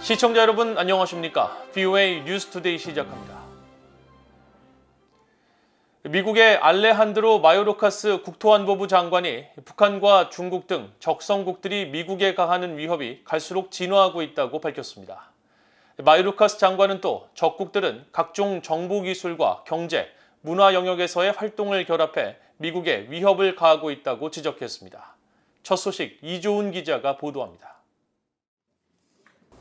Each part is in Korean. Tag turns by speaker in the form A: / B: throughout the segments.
A: 시청자 여러분 안녕하십니까? VOA 뉴스투데이 시작합니다. 미국의 알레한드로 마요르카스 국토안보부 장관이 북한과 중국 등 적성국들이 미국에 가하는 위협이 갈수록 진화하고 있다고 밝혔습니다. 마요르카스 장관은 또 적국들은 각종 정보기술과 경제, 문화 영역에서의 활동을 결합해 미국에 위협을 가하고 있다고 지적했습니다. 첫 소식 이조은 기자가 보도합니다.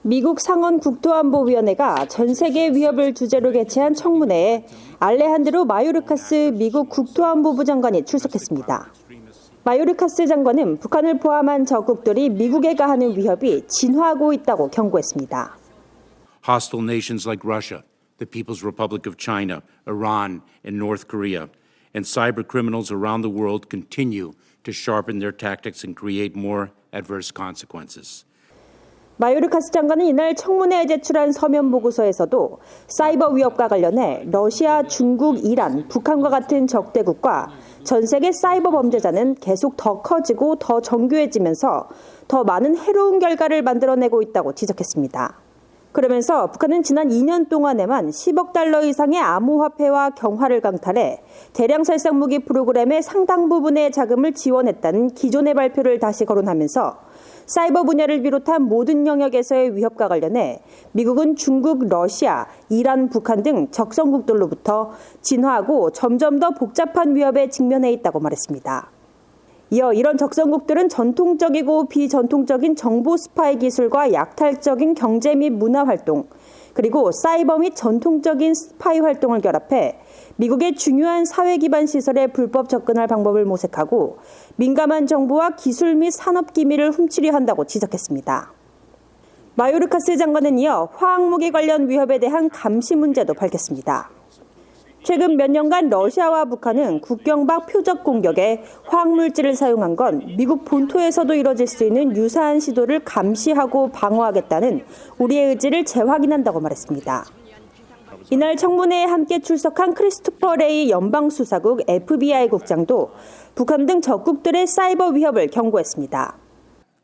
B: 미국 상원 국토안보위원회가 전 세계 위협을 주제로 개최한 청문회에 알레한드로 마요르카스 미국 국토안보부 장관이 출석했습니다. 마요르카스 장관은 북한을 포함한 적국들이 미국에 가하는 위협이 진화하고 있다고 경고했습니다.
C: Hostile nations like Russia, the People's Republic of China, Iran, and North Korea, and cyber criminals around the world continue to sharpen their tactics and create more adverse consequences.
B: 마요르카스 장관은 이날 청문회에 제출한 서면 보고서에서도 사이버 위협과 관련해 러시아, 중국, 이란, 북한과 같은 적대국과 전 세계 사이버 범죄자는 계속 더 커지고 더 정교해지면서 더 많은 해로운 결과를 만들어내고 있다고 지적했습니다. 그러면서 북한은 지난 2년 동안에만 10억 달러 이상의 암호화폐와 경화를 강탈해 대량 살상 무기 프로그램의 상당 부분의 자금을 지원했다는 기존의 발표를 다시 거론하면서 사이버 분야를 비롯한 모든 영역에서의 위협과 관련해 미국은 중국, 러시아, 이란, 북한 등 적성국들로부터 진화하고 점점 더 복잡한 위협에 직면해 있다고 말했습니다. 이어 이런 적성국들은 전통적이고 비전통적인 정보 스파이 기술과 약탈적인 경제 및 문화 활동, 그리고 사이버 및 전통적인 스파이 활동을 결합해 미국의 중요한 사회 기반 시설에 불법 접근할 방법을 모색하고 민감한 정보와 기술 및 산업 기밀을 훔치려 한다고 지적했습니다. 마요르카스 장관은 이어 화학무기 관련 위협에 대한 감시 문제도 밝혔습니다. 최근 몇 년간 러시아와 북한은 국경 밖 표적 공격에 화학물질을 사용한 건 미국 본토에서도 이뤄질 수 있는 유사한 시도를 감시하고 방어하겠다는 우리의 의지를 재확인한다고 말했습니다. 이날 청문회에 함께 출석한 크리스토퍼 레이 연방수사국 FBI 국장도 북한 등 적국들의 사이버 위협을 경고했습니다.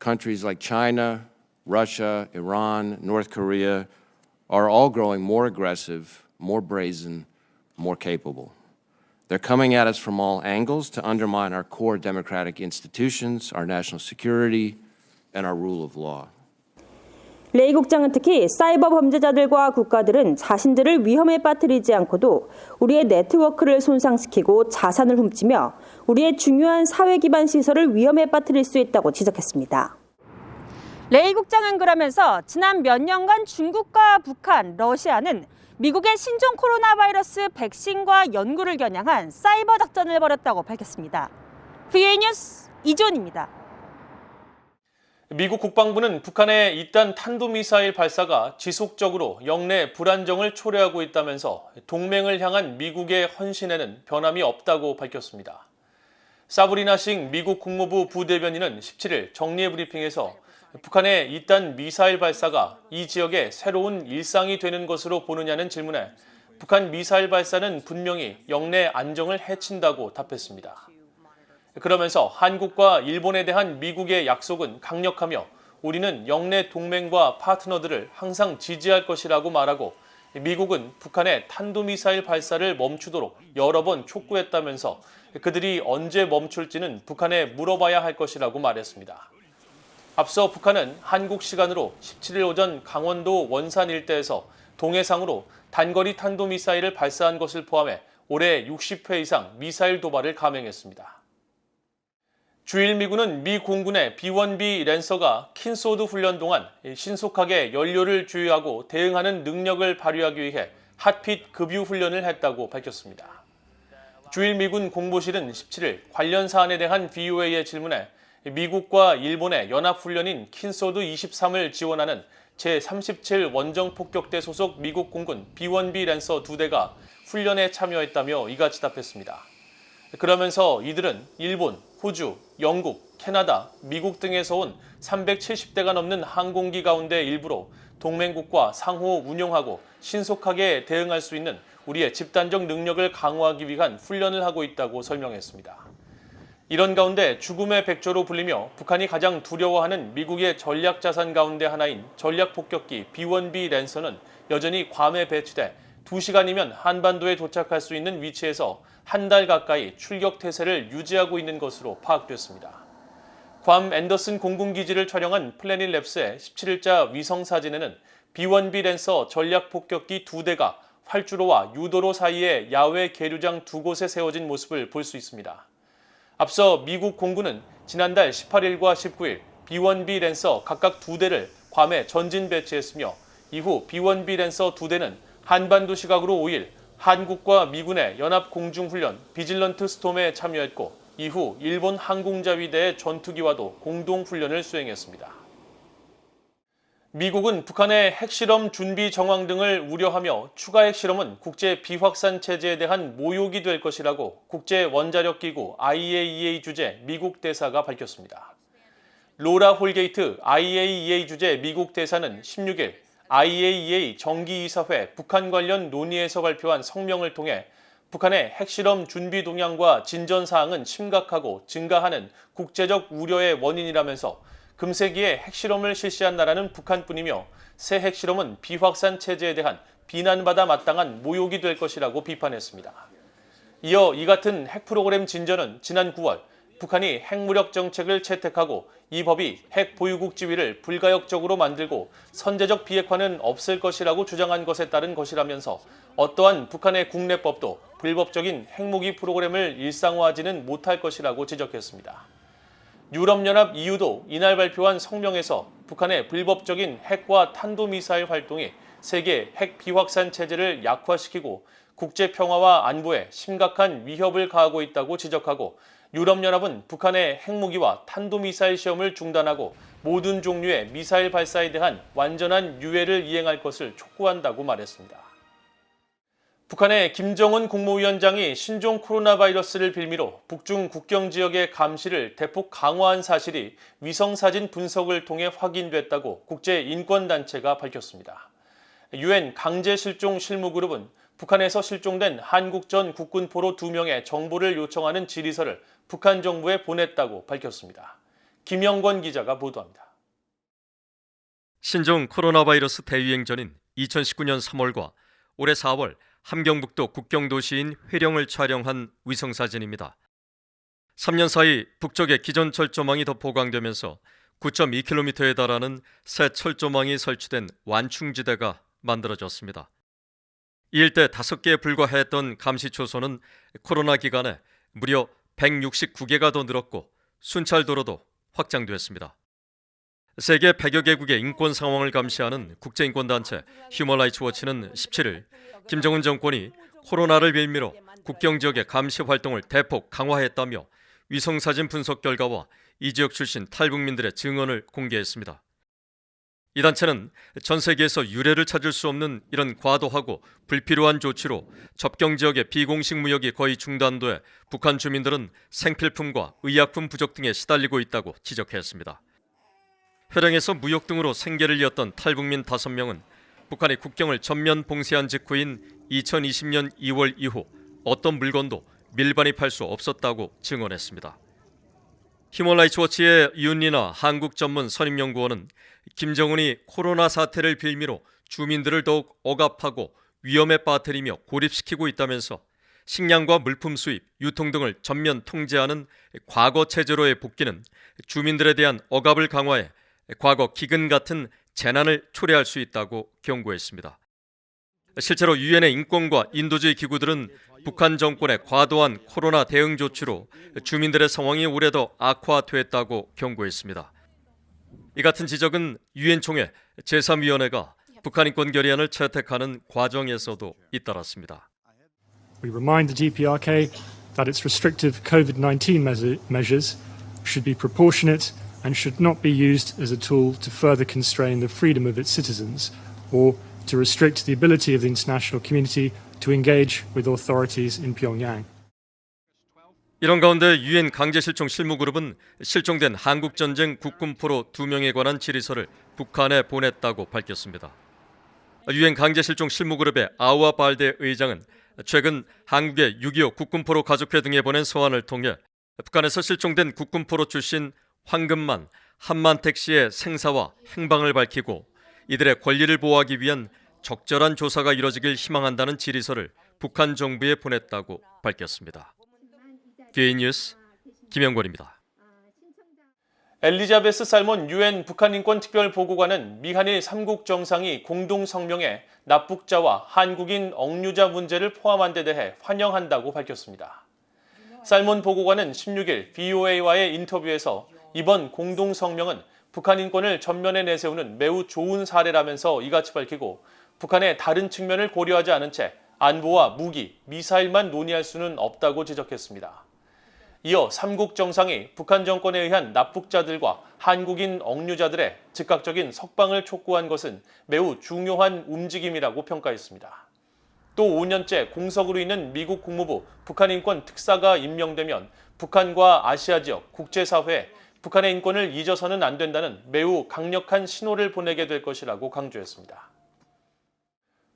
D: Countries like China, Russia, Iran, North Korea are all growing more aggressive, more brazen, more capable. They're coming at us from all angles to undermine our core democratic institutions, our national security, and our rule of law.
B: 레이 국장은 특히 사이버 범죄자들과 국가들은 자신들을 위험에 빠뜨리지 않고도 우리의 네트워크를 손상시키고 자산을 훔치며 우리의 중요한 사회 기반 시설을 위험에 빠뜨릴 수 있다고 지적했습니다. 레이 국장은 그러면서 지난 몇 년간 중국과 북한, 러시아는 미국의 신종 코로나 바이러스 백신과 연구를 겨냥한 사이버 작전을 벌였다고 밝혔습니다. VOA 뉴스 이조은입니다.
A: 미국 국방부는 북한의 잇단 탄도미사일 발사가 지속적으로 영내 불안정을 초래하고 있다면서 동맹을 향한 미국의 헌신에는 변함이 없다고 밝혔습니다. 사브리나 싱 미국 국무부 부대변인은 17일 정례 브리핑에서 북한의 잇단 미사일 발사가 이 지역의 새로운 일상이 되는 것으로 보느냐는 질문에 북한 미사일 발사는 분명히 영내 안정을 해친다고 답했습니다. 그러면서 한국과 일본에 대한 미국의 약속은 강력하며 우리는 영내 동맹과 파트너들을 항상 지지할 것이라고 말하고 미국은 북한의 탄도미사일 발사를 멈추도록 여러 번 촉구했다면서 그들이 언제 멈출지는 북한에 물어봐야 할 것이라고 말했습니다. 앞서 북한은 한국 시간으로 17일 오전 강원도 원산 일대에서 동해상으로 단거리 탄도미사일을 발사한 것을 포함해 올해 60회 이상 미사일 도발을 감행했습니다. 주일 미군은 미 공군의 B-1B 랜서가 킨소드 훈련 동안 신속하게 연료를 주유하고 대응하는 능력을 발휘하기 위해 핫핏 급유 훈련을 했다고 밝혔습니다. 주일 미군 공보실은 17일 관련 사안에 대한 VOA의 질문에 미국과 일본의 연합훈련인 킨소드 23을 지원하는 제37 원정폭격대 소속 미국 공군 B-1B 랜서 2대가 훈련에 참여했다며 이같이 답했습니다. 그러면서 이들은 일본, 호주, 영국, 캐나다, 미국 등에서 온 370대가 넘는 항공기 가운데 일부로 동맹국과 상호 운용하고 신속하게 대응할 수 있는 우리의 집단적 능력을 강화하기 위한 훈련을 하고 있다고 설명했습니다. 이런 가운데 죽음의 백조로 불리며 북한이 가장 두려워하는 미국의 전략 자산 가운데 하나인 전략 폭격기 B-1B 랜서는 여전히 괌에 배치돼 2시간이면 한반도에 도착할 수 있는 위치에서 한 달 가까이 출격 태세를 유지하고 있는 것으로 파악됐습니다. 괌 앤더슨 공군기지를 촬영한 플래닛 랩스의 17일자 위성 사진에는 B-1B 랜서 전략 폭격기 2대가 활주로와 유도로 사이에 야외 계류장 2곳에 세워진 모습을 볼 수 있습니다. 앞서 미국 공군은 지난달 18일과 19일 B-1B 랜서 각각 2대를 괌에 전진 배치했으며 이후 B-1B 랜서 2대는 한반도 시각으로 5일 한국과 미군의 연합공중훈련 비질런트 스톰에 참여했고 이후 일본 항공자위대의 전투기와도 공동훈련을 수행했습니다. 미국은 북한의 핵실험 준비 정황 등을 우려하며 추가 핵실험은 국제 비확산 체제에 대한 모욕이 될 것이라고 국제원자력기구 IAEA 주재 미국 대사가 밝혔습니다. 로라 홀게이트 IAEA 주재 미국 대사는 16일 IAEA 정기이사회 북한 관련 논의에서 발표한 성명을 통해 북한의 핵실험 준비 동향과 진전 사항은 심각하고 증가하는 국제적 우려의 원인이라면서 금세기에 핵실험을 실시한 나라는 북한뿐이며 새 핵실험은 비확산 체제에 대한 비난받아 마땅한 모욕이 될 것이라고 비판했습니다. 이어 이 같은 핵 프로그램 진전은 지난 9월 북한이 핵무력 정책을 채택하고 이 법이 핵 보유국 지위를 불가역적으로 만들고 선제적 비핵화는 없을 것이라고 주장한 것에 따른 것이라면서 어떠한 북한의 국내법도 불법적인 핵무기 프로그램을 일상화하지는 못할 것이라고 지적했습니다. 유럽연합 EU도 이날 발표한 성명에서 북한의 불법적인 핵과 탄도미사일 활동이 세계 핵 비확산 체제를 약화시키고 국제 평화와 안보에 심각한 위협을 가하고 있다고 지적하고 유럽연합은 북한의 핵무기와 탄도미사일 시험을 중단하고 모든 종류의 미사일 발사에 대한 완전한 유예를 이행할 것을 촉구한다고 말했습니다. 북한의 김정은 국무위원장이 신종 코로나 바이러스를 빌미로 북중 국경 지역의 감시를 대폭 강화한 사실이 위성사진 분석을 통해 확인됐다고 국제인권단체가 밝혔습니다. UN 강제실종실무그룹은 북한에서 실종된 한국 전 국군포로 2명의 정보를 요청하는 질의서를 북한 정부에 보냈다고 밝혔습니다. 김영권 기자가 보도합니다.
E: 신종 코로나 바이러스 대유행 전인 2019년 3월과 올해 4월 함경북도 국경도시인 회령을 촬영한 위성사진입니다. 3년 사이 북쪽에 기존 철조망이 더 보강되면서 9.2km에 달하는 새 철조망이 설치된 완충지대가 만들어졌습니다. 이 일대 5개에 불과했던 감시 초소는 코로나 기간에 무려 169개가 더 늘었고 순찰도로도 확장됐습니다. 세계 100여 개국의 인권 상황을 감시하는 국제인권단체 휴먼 라이츠 워치는 17일 김정은 정권이 코로나를 빌미로 국경 지역의 감시 활동을 대폭 강화했다며 위성사진 분석 결과와 이 지역 출신 탈북민들의 증언을 공개했습니다. 이 단체는 전 세계에서 유례를 찾을 수 없는 이런 과도하고 불필요한 조치로 접경 지역의 비공식 무역이 거의 중단돼 북한 주민들은 생필품과 의약품 부족 등에 시달리고 있다고 지적했습니다. 회령에서 무역 등으로 생계를 이었던 탈북민 5명은 북한이 국경을 전면 봉쇄한 직후인 2020년 2월 이후 어떤 물건도 밀반입할 수 없었다고 증언했습니다. 휴먼 라이츠 워치의 윤리나 한국 전문 선임연구원은 김정은이 코로나 사태를 빌미로 주민들을 더욱 억압하고 위험에 빠뜨리며 고립시키고 있다면서 식량과 물품 수입, 유통 등을 전면 통제하는 과거 체제로의 복귀는 주민들에 대한 억압을 강화해 과거 기근 같은 재난을 초래할 수 있다고 경고했습니다. 실제로 유엔의 인권과 인도주의 기구들은 북한 정권의 과도한 코로나 대응 조치로 주민들의 상황이 오래 더 악화됐다고 경고했습니다. 이 같은 지적은 유엔 총회 제3위원회가 북한 인권 결의안을 채택하는 과정에서도 잇따랐습니다.
F: We remind the DPRK that its restrictive COVID-19 measures should be proportionate and should not be used as a tool to further constrain the freedom of its citizens or to restrict the ability of the international community to engage with authorities in Pyongyang.
E: 이런 가운데 유엔 강제실종 실무그룹은 실종된 한국전쟁 국군포로 2명에 관한 질의서를 북한에 보냈다고 밝혔습니다. 유엔 강제실종 실무그룹의 아우아 발데 의장은 최근 한국의 6.25 국군포로 가족회 등에 보낸 서한을 통해 북한에서 실종된 국군포로 출신 황금만, 한만택 씨의 생사와 행방을 밝히고 이들의 권리를 보호하기 위한 적절한 조사가 이뤄지길 희망한다는 질의서를 북한 정부에 보냈다고 밝혔습니다. 기회 뉴스 김영권입니다.
A: 엘리자베스 살몬 유엔 북한 인권 특별 보고관은 미한일 3국 정상이 공동 성명에 납북자와 한국인 억류자 문제를 포함한 데 대해 환영한다고 밝혔습니다. 살몬 보고관은 16일 VOA와의 인터뷰에서 이번 공동 성명은 북한 인권을 전면에 내세우는 매우 좋은 사례라면서 이같이 밝히고 북한의 다른 측면을 고려하지 않은 채 안보와 무기, 미사일만 논의할 수는 없다고 지적했습니다. 이어 3국 정상이 북한 정권에 의한 납북자들과 한국인 억류자들의 즉각적인 석방을 촉구한 것은 매우 중요한 움직임이라고 평가했습니다. 또 5년째 공석으로 있는 미국 국무부 북한 인권 특사가 임명되면 북한과 아시아 지역, 국제사회에 북한의 인권을 잊어서는 안 된다는 매우 강력한 신호를 보내게 될 것이라고 강조했습니다.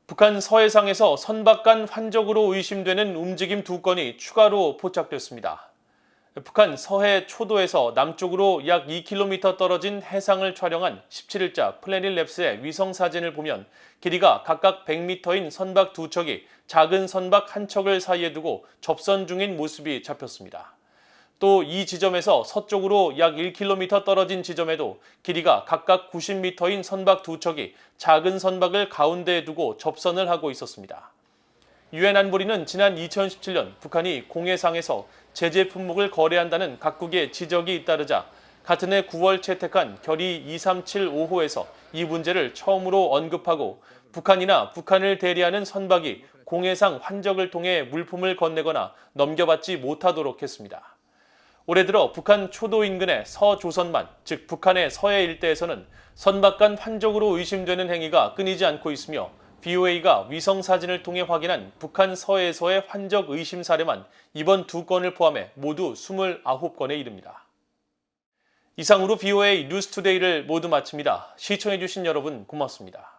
A: 북한 서해상에서 선박간 환적으로 의심되는 움직임 2건이 추가로 포착됐습니다. 북한 서해 초도에서 남쪽으로 약 2km 떨어진 해상을 촬영한 17일자 플래닛랩스의 위성사진을 보면 길이가 각각 100m인 선박 2척이 작은 선박 1척을 사이에 두고 접선 중인 모습이 잡혔습니다. 또 이 지점에서 서쪽으로 약 1km 떨어진 지점에도 길이가 각각 90m인 선박 2척이 작은 선박을 가운데에 두고 접선을 하고 있었습니다. 유엔 안보리는 지난 2017년 북한이 공해상에서 제재 품목을 거래한다는 각국의 지적이 잇따르자 같은 해 9월 채택한 결의 2375호에서 이 문제를 처음으로 언급하고 북한이나 북한을 대리하는 선박이 공해상 환적을 통해 물품을 건네거나 넘겨받지 못하도록 했습니다. 올해 들어 북한 초도 인근의 서조선만, 즉 북한의 서해 일대에서는 선박 간 환적으로 의심되는 행위가 끊이지 않고 있으며 VOA가 위성사진을 통해 확인한 북한 서해에서의 환적 의심 사례만 이번 2건을 포함해 모두 29건에 이릅니다. 이상으로 VOA 뉴스투데이를 모두 마칩니다. 시청해주신 여러분 고맙습니다.